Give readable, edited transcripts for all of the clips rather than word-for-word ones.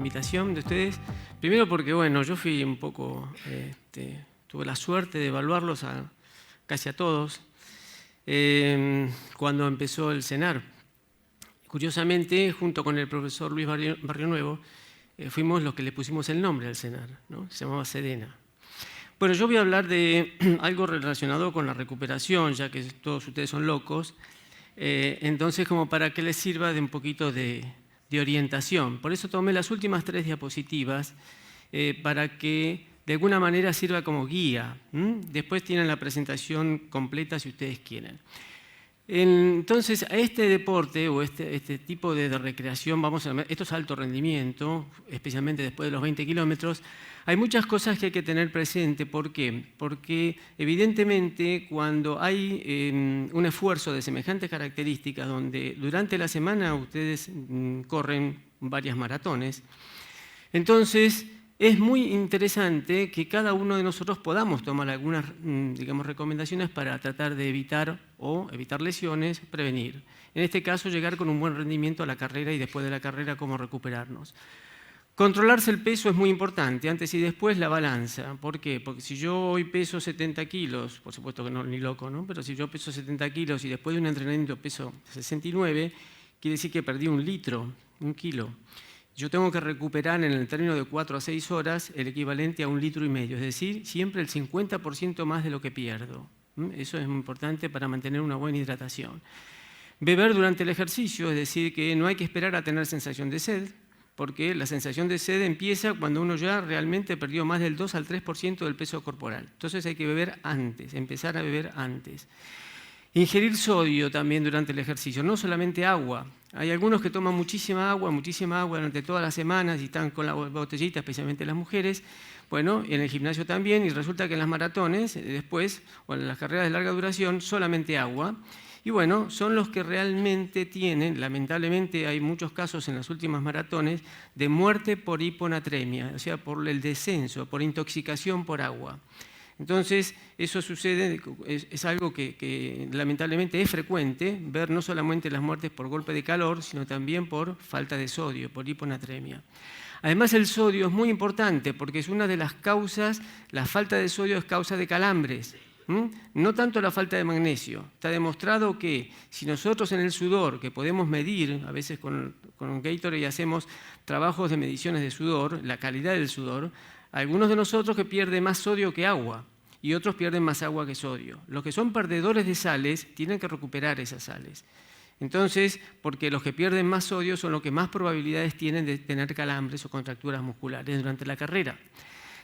invitación de ustedes. Primero porque, bueno, yo fui un poco, tuve la suerte de evaluarlos casi a todos cuando empezó el CENAR. Curiosamente, junto con el profesor Luis Barrionuevo, fuimos los que le pusimos el nombre al CENAR, ¿no? Se llamaba Sedena. Bueno, yo voy a hablar de algo relacionado con la recuperación, ya que todos ustedes son locos, entonces como para que les sirva de un poquito de orientación. Por eso tomé las últimas 3 diapositivas para que de alguna manera sirva como guía. Después tienen la presentación completa si ustedes quieren. Entonces, a este deporte o este tipo de recreación, esto es alto rendimiento, especialmente después de los 20 kilómetros, hay muchas cosas que hay que tener presente. ¿Por qué? Porque evidentemente cuando hay un esfuerzo de semejantes características, donde durante la semana ustedes corren varias maratones, entonces es muy interesante que cada uno de nosotros podamos tomar algunas, digamos, recomendaciones para tratar de evitar lesiones, prevenir. En este caso, llegar con un buen rendimiento a la carrera y después de la carrera, cómo recuperarnos. Controlarse el peso es muy importante, antes y después la balanza. ¿Por qué? Porque si yo hoy peso 70 kilos, por supuesto que no, ni loco, ¿no? Pero si yo peso 70 kilos y después de un entrenamiento peso 69, quiere decir que perdí 1 litro, 1 kilo. Yo tengo que recuperar en el término de 4 a 6 horas el equivalente a 1,5 litros, es decir, siempre el 50% más de lo que pierdo. Eso es muy importante para mantener una buena hidratación. Beber durante el ejercicio, es decir, que no hay que esperar a tener sensación de sed, porque la sensación de sed empieza cuando uno ya realmente perdió más del 2 al 3% del peso corporal. Entonces hay que beber antes, empezar a beber antes. Ingerir sodio también durante el ejercicio, no solamente agua. Hay algunos que toman muchísima agua durante todas las semanas y están con la botellita, especialmente las mujeres. Bueno, en el gimnasio también, y resulta que en las maratones, después, o en las carreras de larga duración, solamente agua. Y bueno, son los que realmente tienen, lamentablemente hay muchos casos en las últimas maratones, de muerte por hiponatremia, o sea, por el descenso, por intoxicación por agua. Entonces, eso sucede, es algo que lamentablemente es frecuente, ver no solamente las muertes por golpe de calor, sino también por falta de sodio, por hiponatremia. Además, el sodio es muy importante porque es una de las causas, la falta de sodio es causa de calambres. No tanto la falta de magnesio. Está demostrado que si nosotros en el sudor, que podemos medir, a veces con un Gatorade hacemos trabajos de mediciones de sudor, la calidad del sudor, algunos de nosotros que pierden más sodio que agua y otros pierden más agua que sodio. Los que son perdedores de sales tienen que recuperar esas sales. Entonces, porque los que pierden más sodio son los que más probabilidades tienen de tener calambres o contracturas musculares durante la carrera.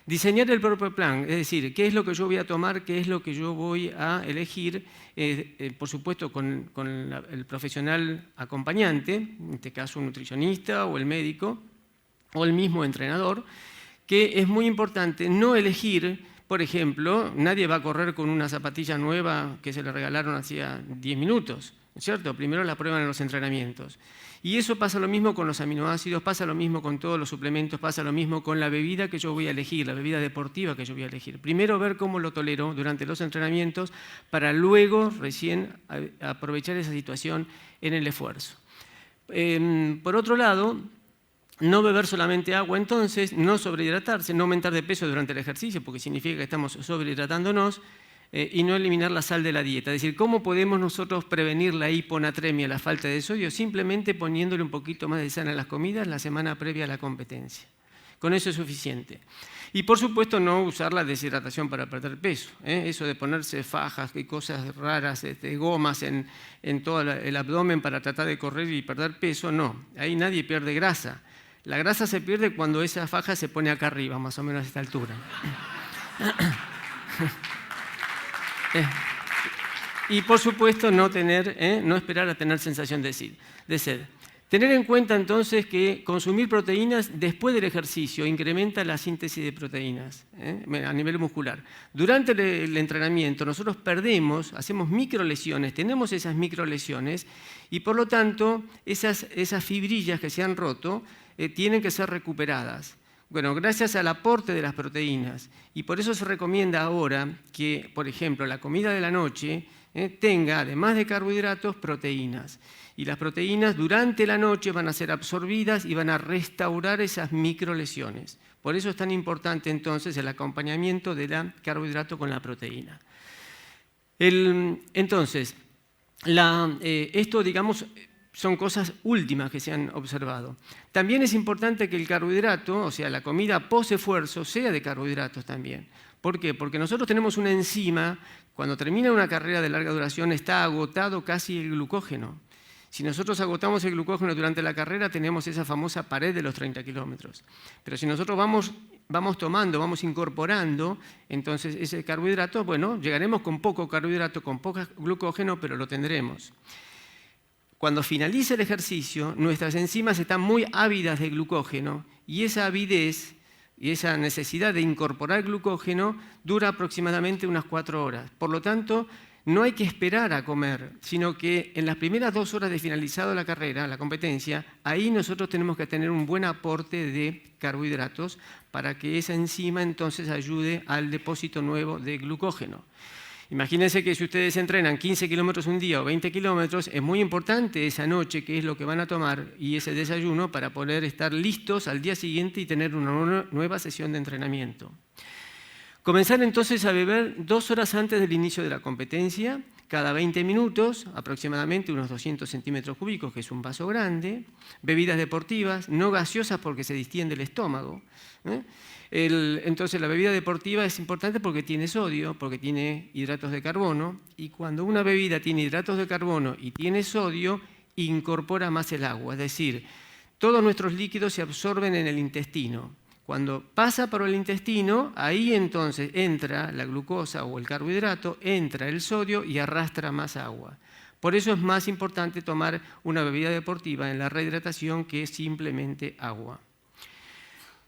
Diseñar el propio plan, es decir, qué es lo que yo voy a tomar, qué es lo que yo voy a elegir, por supuesto con el profesional acompañante, en este caso un nutricionista o el médico o el mismo entrenador, que es muy importante no elegir, por ejemplo, nadie va a correr con una zapatilla nueva que se le regalaron hacía 10 minutos, ¿no es cierto? Primero la prueban en los entrenamientos. Y eso pasa lo mismo con los aminoácidos, pasa lo mismo con todos los suplementos, pasa lo mismo con la bebida que yo voy a elegir, la bebida deportiva que yo voy a elegir. Primero ver cómo lo tolero durante los entrenamientos para luego recién aprovechar esa situación en el esfuerzo. Por otro lado, no beber solamente agua, entonces, no sobrehidratarse, no aumentar de peso durante el ejercicio, porque significa que estamos sobrehidratándonos, y no eliminar la sal de la dieta. Es decir, ¿cómo podemos nosotros prevenir la hiponatremia, la falta de sodio? Simplemente poniéndole un poquito más de sal a las comidas la semana previa a la competencia. Con eso es suficiente. Y por supuesto no usar la deshidratación para perder peso. Eso de ponerse fajas y cosas raras, gomas en todo el abdomen para tratar de correr y perder peso, no. Ahí nadie pierde grasa. La grasa se pierde cuando esa faja se pone acá arriba, más o menos a esta altura. Y por supuesto no esperar a tener sensación de sed. Tener en cuenta entonces que consumir proteínas después del ejercicio incrementa la síntesis de proteínas a nivel muscular. Durante el entrenamiento nosotros hacemos microlesiones, tenemos esas microlesiones y por lo tanto esas fibrillas que se han roto tienen que ser recuperadas. Bueno, gracias al aporte de las proteínas. Y por eso se recomienda ahora que, por ejemplo, la comida de la noche tenga, además de carbohidratos, proteínas. Y las proteínas durante la noche van a ser absorbidas y van a restaurar esas microlesiones. Por eso es tan importante entonces el acompañamiento del carbohidrato con la proteína. Entonces, esto, digamos, son cosas últimas que se han observado. También es importante que el carbohidrato, o sea, la comida post-esfuerzo, sea de carbohidratos también. ¿Por qué? Porque nosotros tenemos una enzima, cuando termina una carrera de larga duración está agotado casi el glucógeno. Si nosotros agotamos el glucógeno durante la carrera, tenemos esa famosa pared de los 30 kilómetros. Pero si nosotros vamos tomando, vamos incorporando, entonces ese carbohidrato, bueno, llegaremos con poco carbohidrato, con poco glucógeno, pero lo tendremos. Cuando finalice el ejercicio, nuestras enzimas están muy ávidas de glucógeno y esa avidez y esa necesidad de incorporar glucógeno dura aproximadamente unas 4 horas. Por lo tanto, no hay que esperar a comer, sino que en las primeras 2 horas de finalizado la carrera, la competencia, ahí nosotros tenemos que tener un buen aporte de carbohidratos para que esa enzima entonces ayude al depósito nuevo de glucógeno. Imagínense que si ustedes entrenan 15 kilómetros un día o 20 kilómetros, es muy importante esa noche qué es lo que van a tomar y ese desayuno para poder estar listos al día siguiente y tener una nueva sesión de entrenamiento. Comenzar entonces a beber 2 horas antes del inicio de la competencia, cada 20 minutos, aproximadamente unos 200 centímetros cúbicos, que es un vaso grande. Bebidas deportivas, no gaseosas porque se distiende el estómago. Entonces la bebida deportiva es importante porque tiene sodio, porque tiene hidratos de carbono, y cuando una bebida tiene hidratos de carbono y tiene sodio, incorpora más el agua, es decir, todos nuestros líquidos se absorben en el intestino. Cuando pasa por el intestino, ahí entonces entra la glucosa o el carbohidrato, entra el sodio y arrastra más agua. Por eso es más importante tomar una bebida deportiva en la rehidratación que simplemente agua.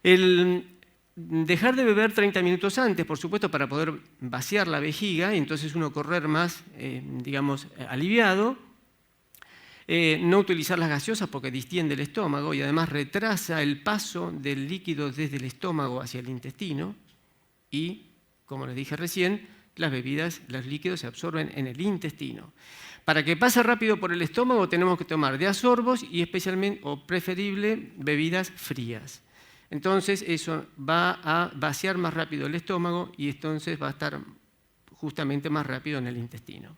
Dejar de beber 30 minutos antes, por supuesto, para poder vaciar la vejiga y entonces uno correr más, digamos, aliviado. No utilizar las gaseosas porque distiende el estómago y además retrasa el paso del líquido desde el estómago hacia el intestino y, como les dije recién, las bebidas, los líquidos se absorben en el intestino. Para que pase rápido por el estómago tenemos que tomar de a sorbos y especialmente o preferible bebidas frías. Entonces eso va a vaciar más rápido el estómago y entonces va a estar justamente más rápido en el intestino.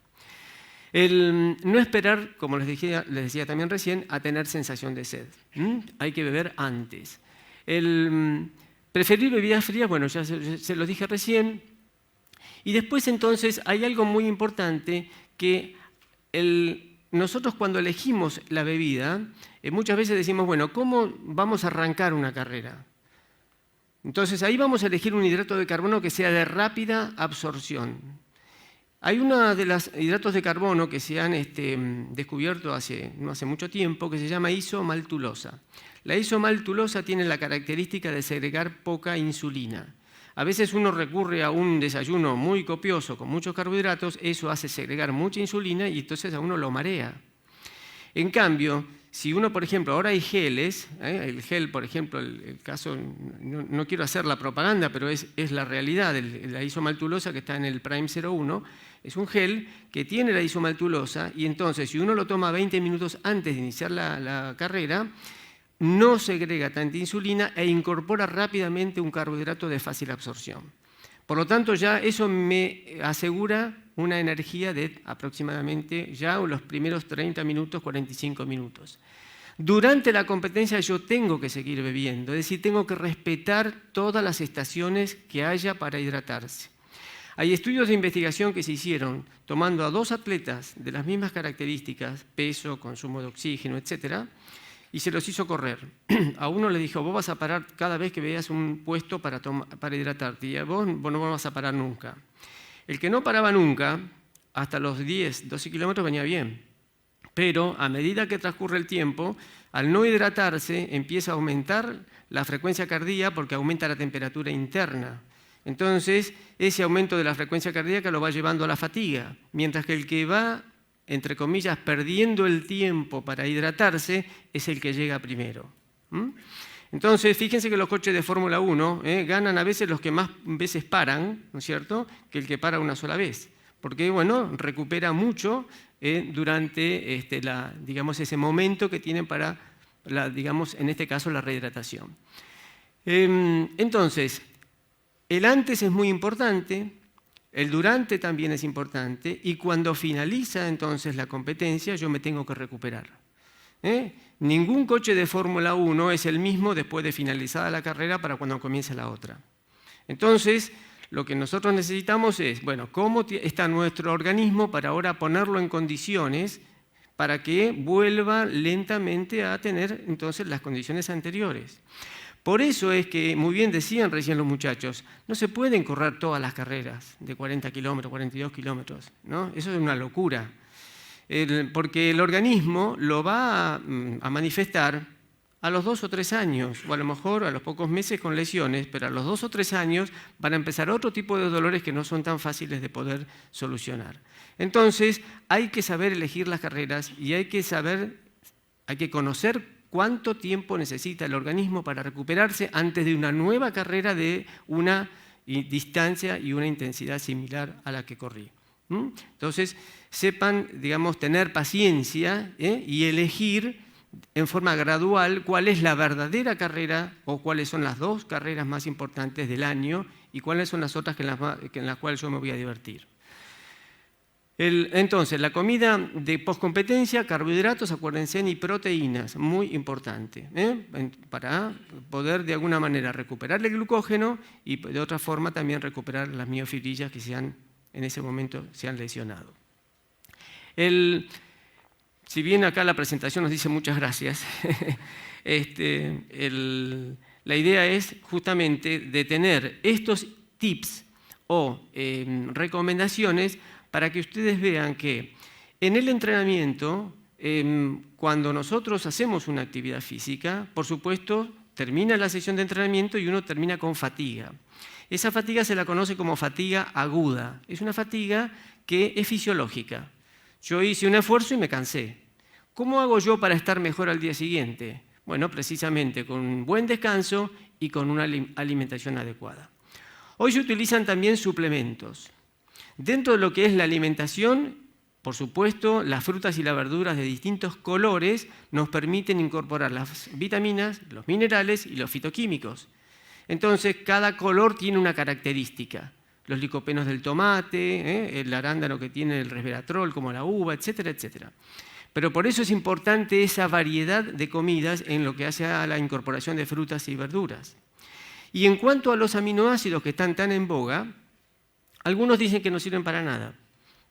No esperar, como les decía también recién, a tener sensación de sed. Hay que beber antes. Preferir bebidas frías, bueno, ya se lo dije recién. Y después entonces hay algo muy importante que nosotros cuando elegimos la bebida, muchas veces decimos, bueno, ¿cómo vamos a arrancar una carrera? Entonces ahí vamos a elegir un hidrato de carbono que sea de rápida absorción. Hay uno de los hidratos de carbono que se han descubierto no hace mucho tiempo que se llama isomaltulosa. La isomaltulosa tiene la característica de segregar poca insulina. A veces uno recurre a un desayuno muy copioso con muchos carbohidratos, eso hace segregar mucha insulina y entonces a uno lo marea. En cambio, si uno, por ejemplo, ahora hay geles, el gel, por ejemplo, el caso, no quiero hacer la propaganda, pero es la realidad, la isomaltulosa que está en el Prime 01, es un gel que tiene la isomaltulosa y entonces si uno lo toma 20 minutos antes de iniciar la carrera, no segrega tanta insulina e incorpora rápidamente un carbohidrato de fácil absorción. Por lo tanto, ya eso me asegura una energía de aproximadamente ya los primeros 30 minutos, 45 minutos. Durante la competencia yo tengo que seguir bebiendo, es decir, tengo que respetar todas las estaciones que haya para hidratarse. Hay estudios de investigación que se hicieron tomando a 2 atletas de las mismas características, peso, consumo de oxígeno, etc., y se los hizo correr. A uno le dijo, vos vas a parar cada vez que veas un puesto para hidratarte, y a vos no vas a parar nunca. El que no paraba nunca, hasta los 10, 12 kilómetros venía bien, pero a medida que transcurre el tiempo, al no hidratarse, empieza a aumentar la frecuencia cardíaca porque aumenta la temperatura interna. Entonces, ese aumento de la frecuencia cardíaca lo va llevando a la fatiga, mientras que el que va, entre comillas, perdiendo el tiempo para hidratarse, es el que llega primero. Entonces, fíjense que los coches de Fórmula 1 ganan a veces los que más veces paran, ¿no es cierto?, que el que para una sola vez. porque bueno, recupera mucho durante digamos, ese momento que tienen para, digamos, en este caso, la rehidratación. Entonces, el antes es muy importante, el durante también es importante, y cuando finaliza entonces la competencia yo me tengo que recuperar. Ningún coche de Fórmula 1 es el mismo después de finalizada la carrera para cuando comience la otra. Entonces, lo que nosotros necesitamos es, bueno, ¿cómo está nuestro organismo para ahora ponerlo en condiciones para que vuelva lentamente a tener entonces las condiciones anteriores? Por eso es que, muy bien decían recién los muchachos, no se pueden correr todas las carreras de 40 kilómetros, 42 kilómetros, ¿no? Eso es una locura, porque el organismo lo va a manifestar a los 2 o 3 años, o a lo mejor a los pocos meses con lesiones, pero a los 2 o 3 años van a empezar otro tipo de dolores que no son tan fáciles de poder solucionar. Entonces, hay que saber elegir las carreras y hay que conocer cuánto tiempo necesita el organismo para recuperarse antes de una nueva carrera de una distancia y una intensidad similar a la que corrí. Entonces, sepan, digamos, tener paciencia y elegir en forma gradual cuál es la verdadera carrera o cuáles son las 2 carreras más importantes del año y cuáles son las otras en las cuales yo me voy a divertir. Entonces, la comida de poscompetencia, carbohidratos, acuérdense, y proteínas, muy importante, para poder de alguna manera recuperar el glucógeno y de otra forma también recuperar las miofibrillas que en ese momento se han lesionado. Si bien acá la presentación nos dice muchas gracias, la idea es justamente de tener estos tips o recomendaciones para que ustedes vean que en el entrenamiento, cuando nosotros hacemos una actividad física, por supuesto, termina la sesión de entrenamiento y uno termina con fatiga. Esa fatiga se la conoce como fatiga aguda. Es una fatiga que es fisiológica. Yo hice un esfuerzo y me cansé. ¿Cómo hago yo para estar mejor al día siguiente? Bueno, precisamente con un buen descanso y con una alimentación adecuada. Hoy se utilizan también suplementos. Dentro de lo que es la alimentación, por supuesto, las frutas y las verduras de distintos colores nos permiten incorporar las vitaminas, los minerales y los fitoquímicos. Entonces, cada color tiene una característica. Los licopenos del tomate, el arándano que tiene el resveratrol, como la uva, etcétera, etcétera. Pero por eso es importante esa variedad de comidas en lo que hace a la incorporación de frutas y verduras. Y en cuanto a los aminoácidos que están tan en boga, algunos dicen que no sirven para nada,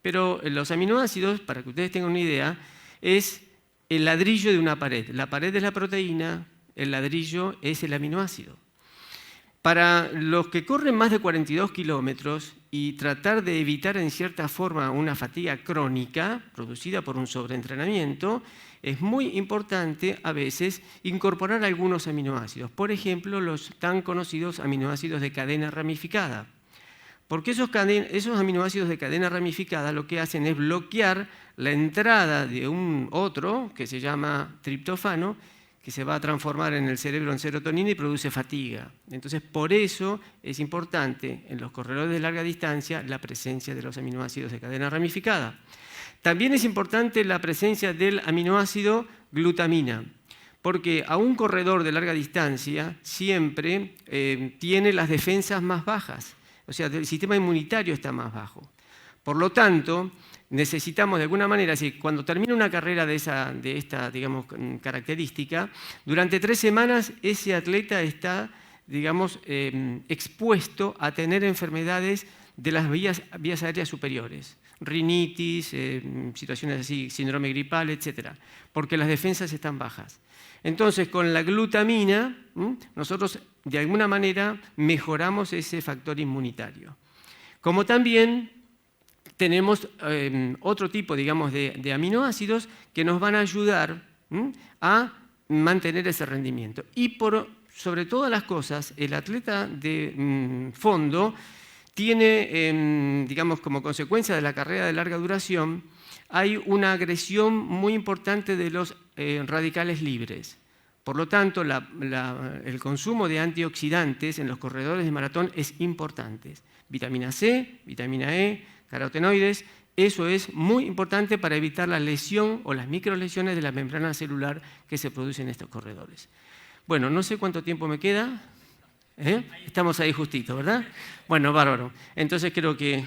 pero los aminoácidos, para que ustedes tengan una idea, es el ladrillo de una pared. La pared es la proteína, el ladrillo es el aminoácido. Para los que corren más de 42 kilómetros y tratar de evitar en cierta forma una fatiga crónica producida por un sobreentrenamiento, es muy importante a veces incorporar algunos aminoácidos. Por ejemplo, los tan conocidos aminoácidos de cadena ramificada. Porque esos aminoácidos de cadena ramificada lo que hacen es bloquear la entrada de un otro que se llama triptofano, que se va a transformar en el cerebro en serotonina y produce fatiga. Entonces, por eso es importante en los corredores de larga distancia la presencia de los aminoácidos de cadena ramificada. También es importante la presencia del aminoácido glutamina, porque a un corredor de larga distancia siempre tiene las defensas más bajas. O sea, el sistema inmunitario está más bajo. Por lo tanto, necesitamos de alguna manera, cuando termina una carrera de esta digamos, característica, durante 3 semanas ese atleta está, digamos, expuesto a tener enfermedades de las vías aéreas superiores, rinitis, situaciones así, síndrome gripal, etc., porque las defensas están bajas. Entonces, con la glutamina, nosotros de alguna manera mejoramos ese factor inmunitario. Como también tenemos otro tipo, digamos, de aminoácidos que nos van a ayudar a mantener ese rendimiento. Y sobre todas las cosas, el atleta de fondo tiene, digamos, como consecuencia de la carrera de larga duración, hay una agresión muy importante de los radicales libres. Por lo tanto, el consumo de antioxidantes en los corredores de maratón es importante. Vitamina C, vitamina E, carotenoides. Eso es muy importante para evitar la lesión o las microlesiones de la membrana celular que se producen en estos corredores. Bueno, no sé cuánto tiempo me queda. Estamos ahí justito, ¿verdad? Bueno, bárbaro. Entonces creo que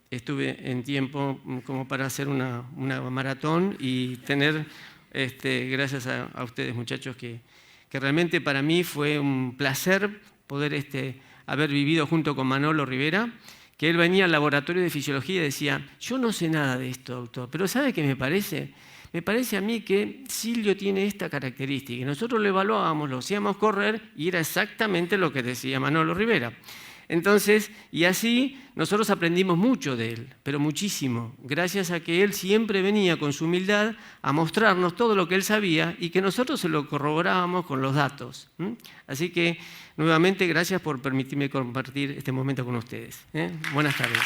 estuve en tiempo como para hacer una maratón y tener, gracias a ustedes muchachos, que realmente para mí fue un placer poder haber vivido junto con Manolo Rivera, que él venía al laboratorio de fisiología y decía, yo no sé nada de esto, doctor, pero ¿sabe qué me parece? Me parece a mí que Silvio tiene esta característica. Y nosotros lo evaluábamos, lo hacíamos correr y era exactamente lo que decía Manolo Rivera. Entonces, y así nosotros aprendimos mucho de él, pero muchísimo, gracias a que él siempre venía con su humildad a mostrarnos todo lo que él sabía y que nosotros se lo corroborábamos con los datos. Así que, nuevamente, gracias por permitirme compartir este momento con ustedes. Buenas tardes.